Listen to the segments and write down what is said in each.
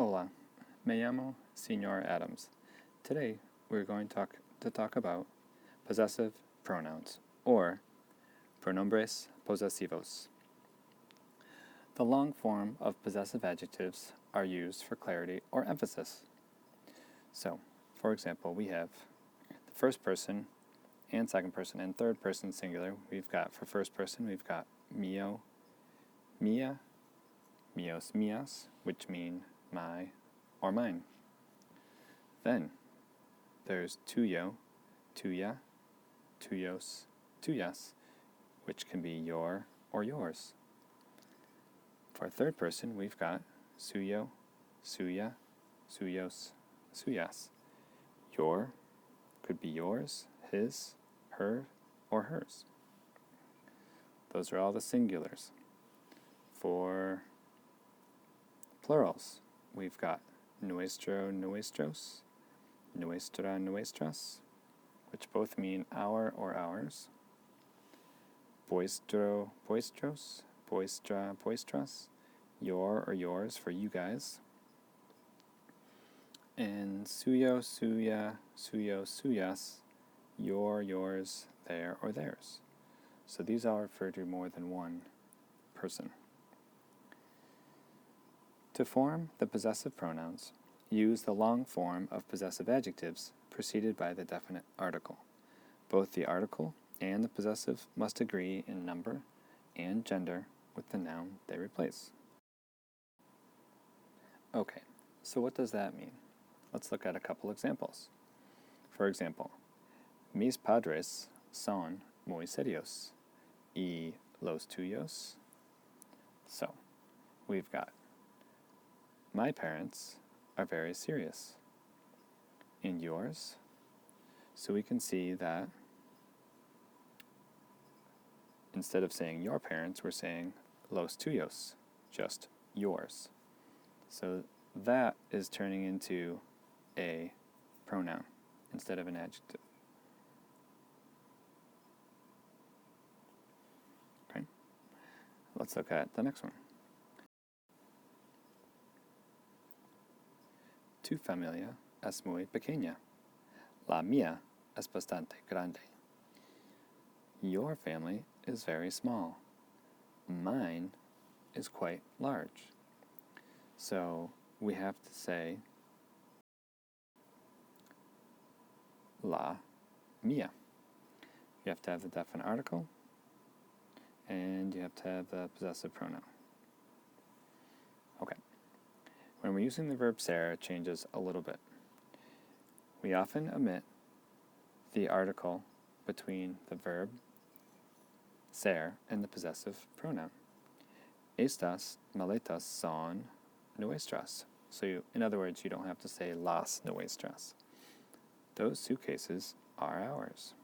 Hola, me llamo Señor Adams. Today we're going to talk about possessive pronouns, or pronombres posesivos. The long form of possessive adjectives are used for clarity or emphasis. So, for example, we have the first person and second person and third person singular. For first person, we've got mío, mía, míos, mías, which mean my or mine. Then there's tuyo, tuya, tuyos, tuyas, which can be your or yours. For third person, we've got suyo, suya, suyos, suyas. Your could be yours, his, her, or hers. Those are all the singulars. For plurals, we've got nuestro, nuestros, nuestra, nuestras, which both mean our or ours. Vuestro, vuestros, vuestra, vuestras, your or yours for you guys. And suyo, suya, suyo, suyas, your, yours, their, or theirs. So these all refer to more than one person. To form the possessive pronouns, use the long form of possessive adjectives preceded by the definite article. Both the article and the possessive must agree in number and gender with the noun they replace. Okay, so what does that mean? Let's look at a couple examples. For example, mis padres son muy serios y los tuyos. So, we've got my parents are very serious. And yours? So we can see that instead of saying your parents, we're saying los tuyos, just yours. So that is turning into a pronoun instead of an adjective. Okay? Let's look at the next one. Tu familia es muy pequeña. La mía es bastante grande. Your family is very small. Mine is quite large. So we have to say la mía. You have to have the definite article, and you have to have the possessive pronoun. Okay. When we're using the verb ser, it changes a little bit. We often omit the article between the verb ser and the possessive pronoun. Estas maletas son nuestras. So in other words, you don't have to say las nuestras. Those suitcases are ours.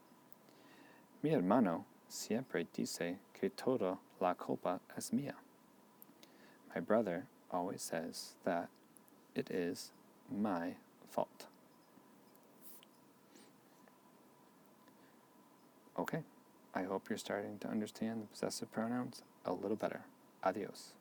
Mi hermano siempre dice que toda la culpa es mía. My brother always says that it is my fault. Okay, I hope you're starting to understand the possessive pronouns a little better. Adios.